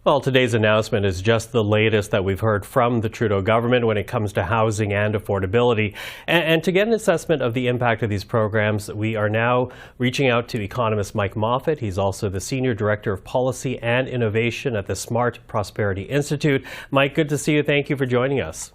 Well, today's announcement is just the latest that we've heard from the Trudeau government when it comes to housing and affordability. And to get an assessment of the impact of these programs, we are now reaching out to economist Mike Moffatt. He's also the Senior Director of Policy and Innovation at the Smart Prosperity Institute. Mike, good to see you. Thank you for joining us.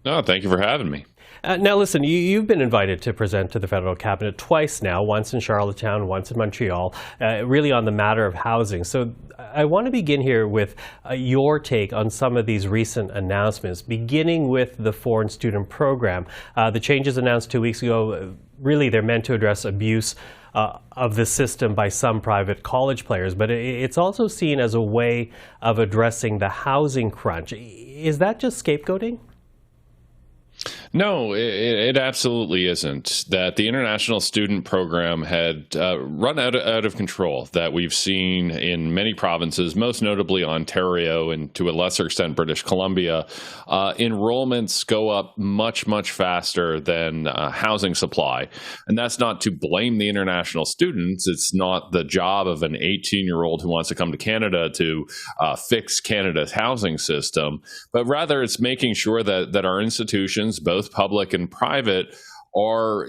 No, thank you for having me. Now, listen, you've been invited to present to the federal cabinet twice now, once in Charlottetown, once in Montreal, really on the matter of housing. So I want to begin here with your take on some of these recent announcements, beginning with the foreign student program. The changes announced 2 weeks ago, really they're meant to address abuse of the system by some private college players, but it's also seen as a way of addressing the housing crunch. Is that just scapegoating? No, it absolutely isn't. That the international student program had run out of control, that we've seen in many provinces, most notably Ontario and to a lesser extent British Columbia. Enrollments go up much, much faster than housing supply. And that's not to blame the international students. It's not the job of an 18-year-old who wants to come to Canada to fix Canada's housing system, but rather it's making sure that our institutions, both public and private, are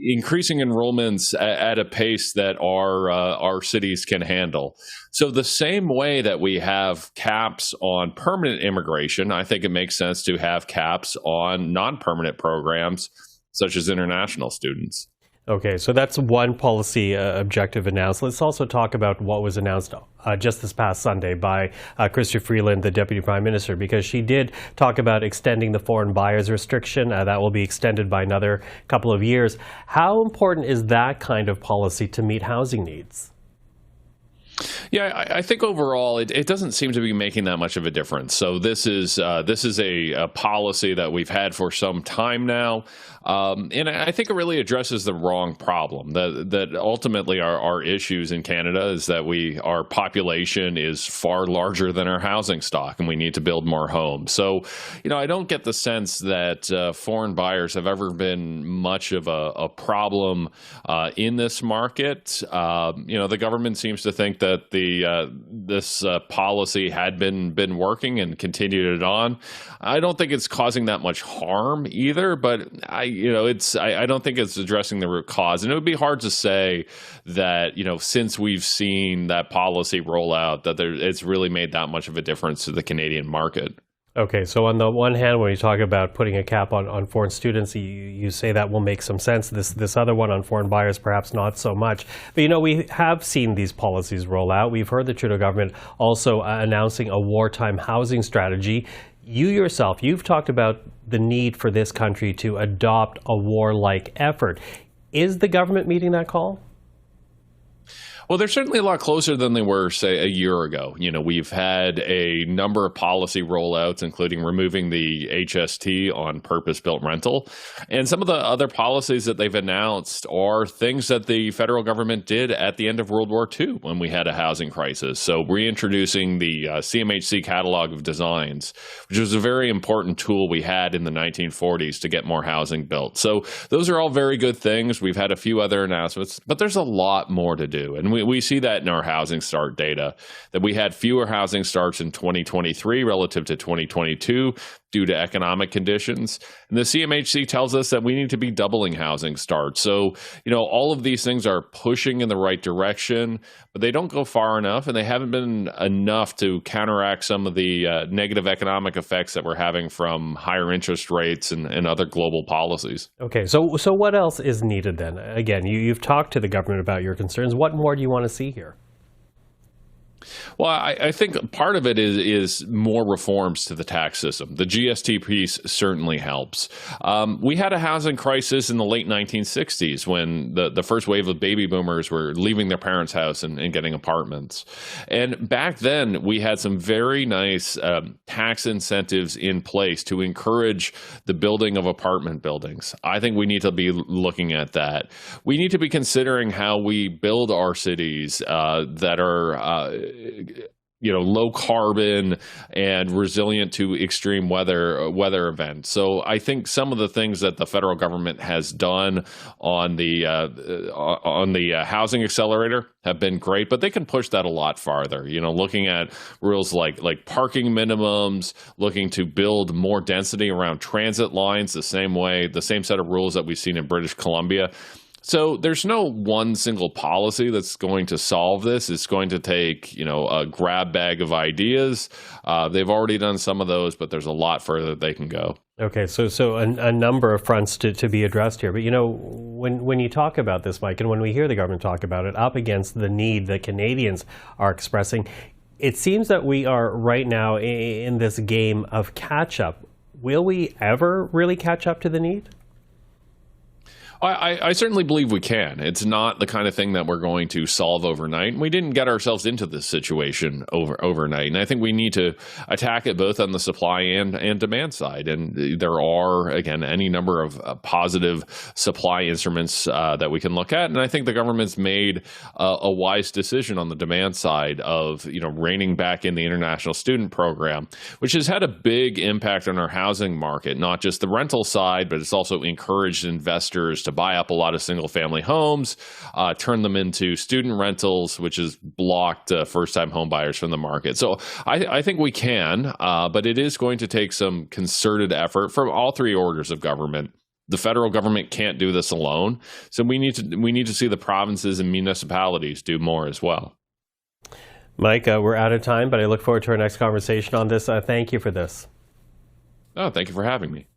increasing enrollments at a pace that our cities can handle. So the same way that we have caps on permanent immigration, I think it makes sense to have caps on non-permanent programs such as international students. Okay, so that's one policy objective announced. Let's also talk about what was announced just this past Sunday by Chrystia Freeland, the Deputy Prime Minister, because she did talk about extending the foreign buyers restriction. That will be extended by another couple of years. How important is that kind of policy to meet housing needs? Yeah, I think overall it doesn't seem to be making that much of a difference. So this is a policy that we've had for some time now. And I think it really addresses the wrong problem. That ultimately our issues in Canada is that our population is far larger than our housing stock, and we need to build more homes. So, I don't get the sense that foreign buyers have ever been much of a problem in this market. The government seems to think that this policy had been working and continued it on. I don't think it's causing that much harm either, but I don't think it's addressing the root cause. And it would be hard to say that, since we've seen that policy roll out, that it's really made that much of a difference to the Canadian market. Okay, so on the one hand, when you talk about putting a cap on foreign students, you say that will make some sense. This other one on foreign buyers, perhaps not so much. But, we have seen these policies roll out. We've heard the Trudeau government also announcing a wartime housing strategy. You yourself, you've talked about the need for this country to adopt a warlike effort. Is the government meeting that call? Well, they're certainly a lot closer than they were, say, a year ago. We've had a number of policy rollouts, including removing the HST on purpose-built rental. And some of the other policies that they've announced are things that the federal government did at the end of World War II when we had a housing crisis. So reintroducing the CMHC catalog of designs, which was a very important tool we had in the 1940s to get more housing built. So those are all very good things. We've had a few other announcements, but there's a lot more to do. And we see that in our housing start data, that we had fewer housing starts in 2023 relative to 2022 due to economic conditions. And the CMHC tells us that we need to be doubling housing starts. So, all of these things are pushing in the right direction, but they don't go far enough, and they haven't been enough to counteract some of the negative economic effects that we're having from higher interest rates and other global policies. Okay, so what else is needed then? Again, you've talked to the government about your concerns. What more do you want to see here? Well, I think part of it is more reforms to the tax system. The GST piece certainly helps. We had a housing crisis in the late 1960s when the first wave of baby boomers were leaving their parents' house and getting apartments. And back then, we had some very nice tax incentives in place to encourage the building of apartment buildings. I think we need to be looking at that. We need to be considering how we build our cities that are low carbon and resilient to extreme weather events. So I think some of the things that the federal government has done on the housing accelerator have been great, but they can push that a lot farther. Looking at rules like parking minimums, looking to build more density around transit lines, the same set of rules that we've seen in British Columbia. So there's no one single policy that's going to solve this. It's going to take, a grab bag of ideas. They've already done some of those, but there's a lot further they can go. Okay, so a number of fronts to be addressed here. But, when you talk about this, Mike, and when we hear the government talk about it, up against the need that Canadians are expressing, it seems that we are right now in this game of catch-up. Will we ever really catch up to the need? I certainly believe we can. It's not the kind of thing that we're going to solve overnight. We didn't get ourselves into this situation overnight. And I think we need to attack it both on the supply and demand side. And there are, again, any number of positive supply instruments that we can look at. And I think the government's made a wise decision on the demand side of, reining back in the international student program, which has had a big impact on our housing market, not just the rental side, but it's also encouraged investors to buy up a lot of single-family homes, turn them into student rentals, which has blocked first-time home buyers from the market. So I think we can, but it is going to take some concerted effort from all three orders of government. The federal government can't do this alone, so we need to see the provinces and municipalities do more as well. Mike, we're out of time, but I look forward to our next conversation on this. Thank you for this. Oh, thank you for having me.